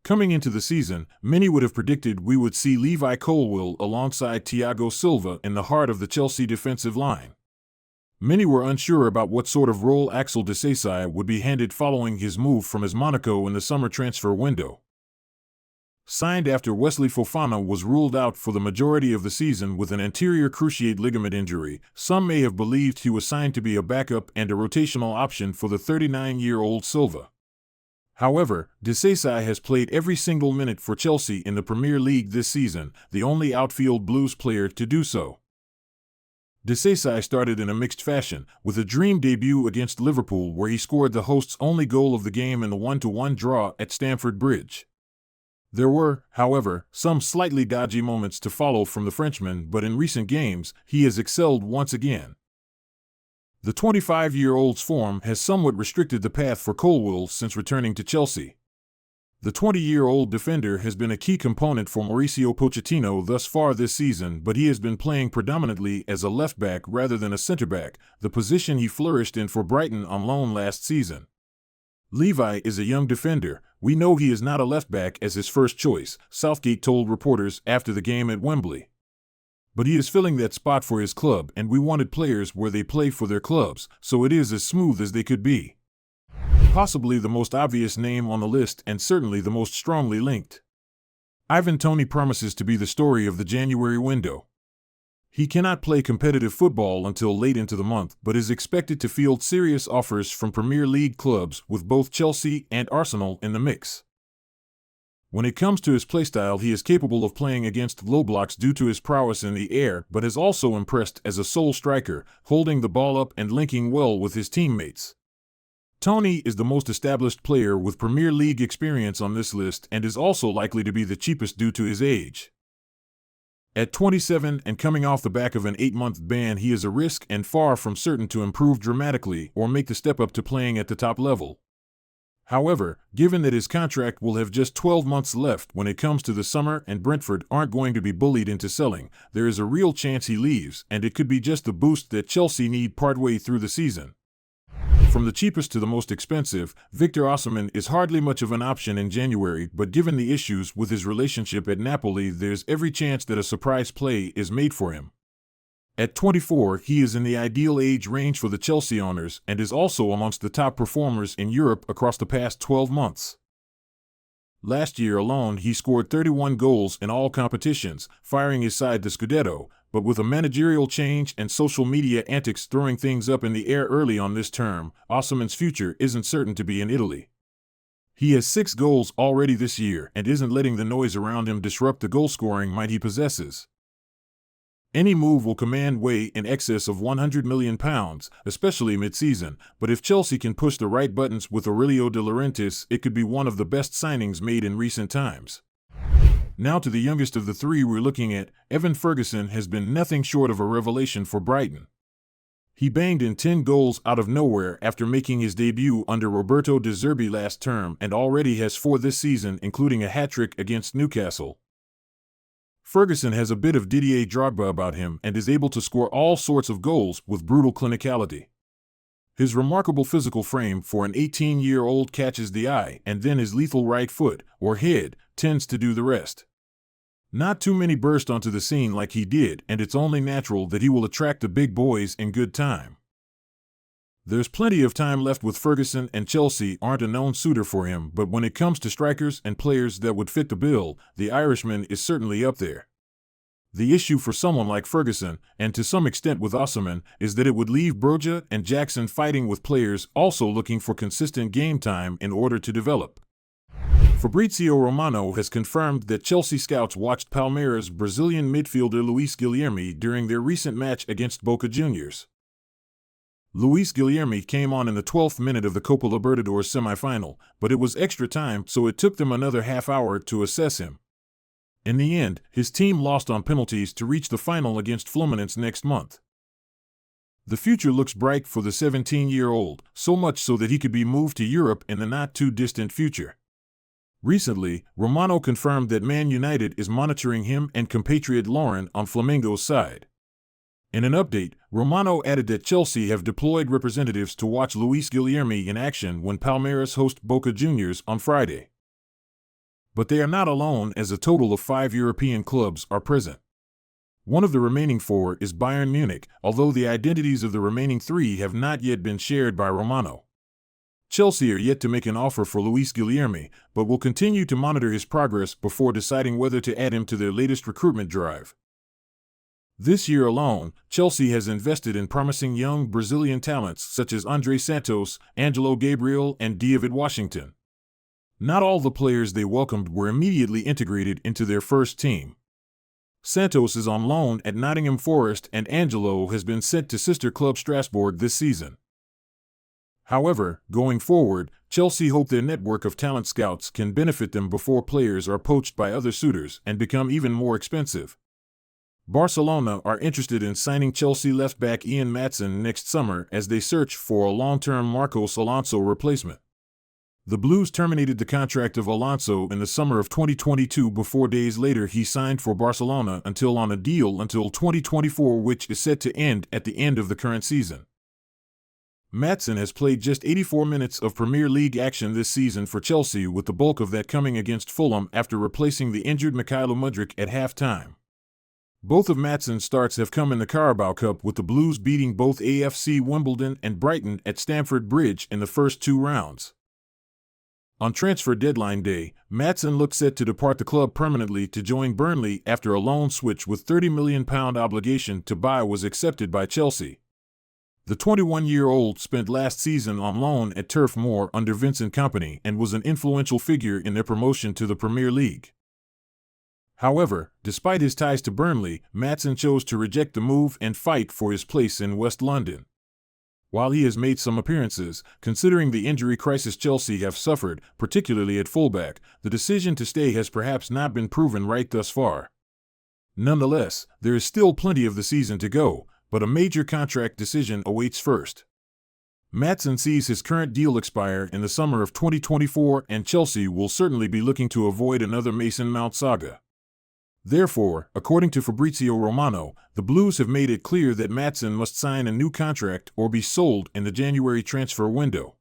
Coming into the season, many would have predicted we would see Levi Colwill alongside Thiago Silva in the heart of the Chelsea defensive line. Many were unsure about what sort of role Axel Disasi would be handed following his move from AS Monaco in the summer transfer window. Signed after Wesley Fofana was ruled out for the majority of the season with an anterior cruciate ligament injury, some may have believed he was signed to be a backup and a rotational option for the 39-year-old Silva. However, Disasi has played every single minute for Chelsea in the Premier League this season, the only outfield Blues player to do so. Disasi started in a mixed fashion, with a dream debut against Liverpool where he scored the hosts' only goal of the game in the 1-1 draw at Stamford Bridge. There were, however, some slightly dodgy moments to follow from the Frenchman, but in recent games, he has excelled once again. The 25-year-old's form has somewhat restricted the path for Colwill since returning to Chelsea. The 20-year-old defender has been a key component for Mauricio Pochettino thus far this season, but he has been playing predominantly as a left-back rather than a centre-back, the position he flourished in for Brighton on loan last season. Levi is a young defender. We know he is not a left-back as his first choice, Southgate told reporters after the game at Wembley. But he is filling that spot for his club, and we wanted players where they play for their clubs, so it is as smooth as they could be. Possibly the most obvious name on the list and certainly the most strongly linked. Ivan Toney promises to be the story of the January window. He cannot play competitive football until late into the month, but is expected to field serious offers from Premier League clubs with both Chelsea and Arsenal in the mix. When it comes to his playstyle, he is capable of playing against low blocks due to his prowess in the air, but has also impressed as a sole striker, holding the ball up and linking well with his teammates. Toney is the most established player with Premier League experience on this list and is also likely to be the cheapest due to his age. At 27 and coming off the back of an 8-month ban, he is a risk and far from certain to improve dramatically or make the step up to playing at the top level. However, given that his contract will have just 12 months left when it comes to the summer and Brentford aren't going to be bullied into selling, there is a real chance he leaves, and it could be just the boost that Chelsea need partway through the season. From the cheapest to the most expensive, Victor Osimhen is hardly much of an option in January, but given the issues with his relationship at Napoli, there's every chance that a surprise play is made for him. At 24, he is in the ideal age range for the Chelsea owners and is also amongst the top performers in Europe across the past 12 months. Last year alone, he scored 31 goals in all competitions, firing his side to Scudetto, but with a managerial change and social media antics throwing things up in the air early on this term, Osimhen's future isn't certain to be in Italy. He has 6 goals already this year and isn't letting the noise around him disrupt the goal-scoring might he possesses. Any move will command way in excess of £100 million, especially mid-season, but if Chelsea can push the right buttons with Aurelio De Laurentiis, it could be one of the best signings made in recent times. Now to the youngest of the three we're looking at, Evan Ferguson has been nothing short of a revelation for Brighton. He banged in 10 goals out of nowhere after making his debut under Roberto De Zerbi last term and already has 4 this season, including a hat-trick against Newcastle. Ferguson has a bit of Didier Drogba about him and is able to score all sorts of goals with brutal clinicality. His remarkable physical frame for an 18-year-old catches the eye, and then his lethal right foot, or head, tends to do the rest. Not too many burst onto the scene like he did, and it's only natural that he will attract the big boys in good time. There's plenty of time left with Ferguson, and Chelsea aren't a known suitor for him, but when it comes to strikers and players that would fit the bill, the Irishman is certainly up there. The issue for someone like Ferguson, and to some extent with Osimhen, is that it would leave Broja and Jackson fighting with players also looking for consistent game time in order to develop. Fabrizio Romano has confirmed that Chelsea scouts watched Palmeiras' Brazilian midfielder Luis Guilherme during their recent match against Boca Juniors. Luis Guilherme came on in the 12th minute of the Copa Libertadores semifinal, but it was extra time, so it took them another half hour to assess him. In the end, his team lost on penalties to reach the final against Fluminense next month. The future looks bright for the 17-year-old, so much so that he could be moved to Europe in the not-too-distant future. Recently, Romano confirmed that Man United is monitoring him and compatriot Lauren on Flamengo's side. In an update, Romano added that Chelsea have deployed representatives to watch Luis Guilherme in action when Palmeiras host Boca Juniors on Friday. But they are not alone, as a total of 5 European clubs are present. One of the remaining 4 is Bayern Munich, although the identities of the remaining 3 have not yet been shared by Romano. Chelsea are yet to make an offer for Luis Guilherme, but will continue to monitor his progress before deciding whether to add him to their latest recruitment drive. This year alone, Chelsea has invested in promising young Brazilian talents such as André Santos, Angelo Gabriel, and David Washington. Not all the players they welcomed were immediately integrated into their first team. Santos is on loan at Nottingham Forest, and Angelo has been sent to sister club Strasbourg this season. However, going forward, Chelsea hope their network of talent scouts can benefit them before players are poached by other suitors and become even more expensive. Barcelona are interested in signing Chelsea left-back Ian Maatsen next summer as they search for a long-term Marcos Alonso replacement. The Blues terminated the contract of Alonso in the summer of 2022 before days later he signed for Barcelona on a deal until 2024, which is set to end at the end of the current season. Maatsen has played just 84 minutes of Premier League action this season for Chelsea, with the bulk of that coming against Fulham after replacing the injured Mykhailo Mudryk at half-time. Both of Maatsen's starts have come in the Carabao Cup, with the Blues beating both AFC Wimbledon and Brighton at Stamford Bridge in the first 2 rounds. On transfer deadline day, Maatsen looked set to depart the club permanently to join Burnley after a loan switch with £30 million obligation to buy was accepted by Chelsea. The 21-year-old spent last season on loan at Turf Moor under Vincent Kompany and was an influential figure in their promotion to the Premier League. However, despite his ties to Burnley, Maatsen chose to reject the move and fight for his place in West London. While he has made some appearances, considering the injury crisis Chelsea have suffered, particularly at fullback, the decision to stay has perhaps not been proven right thus far. Nonetheless, there is still plenty of the season to go, but a major contract decision awaits first. Maatsen sees his current deal expire in the summer of 2024, and Chelsea will certainly be looking to avoid another Mason Mount saga. Therefore, according to Fabrizio Romano, the Blues have made it clear that Maatsen must sign a new contract or be sold in the January transfer window.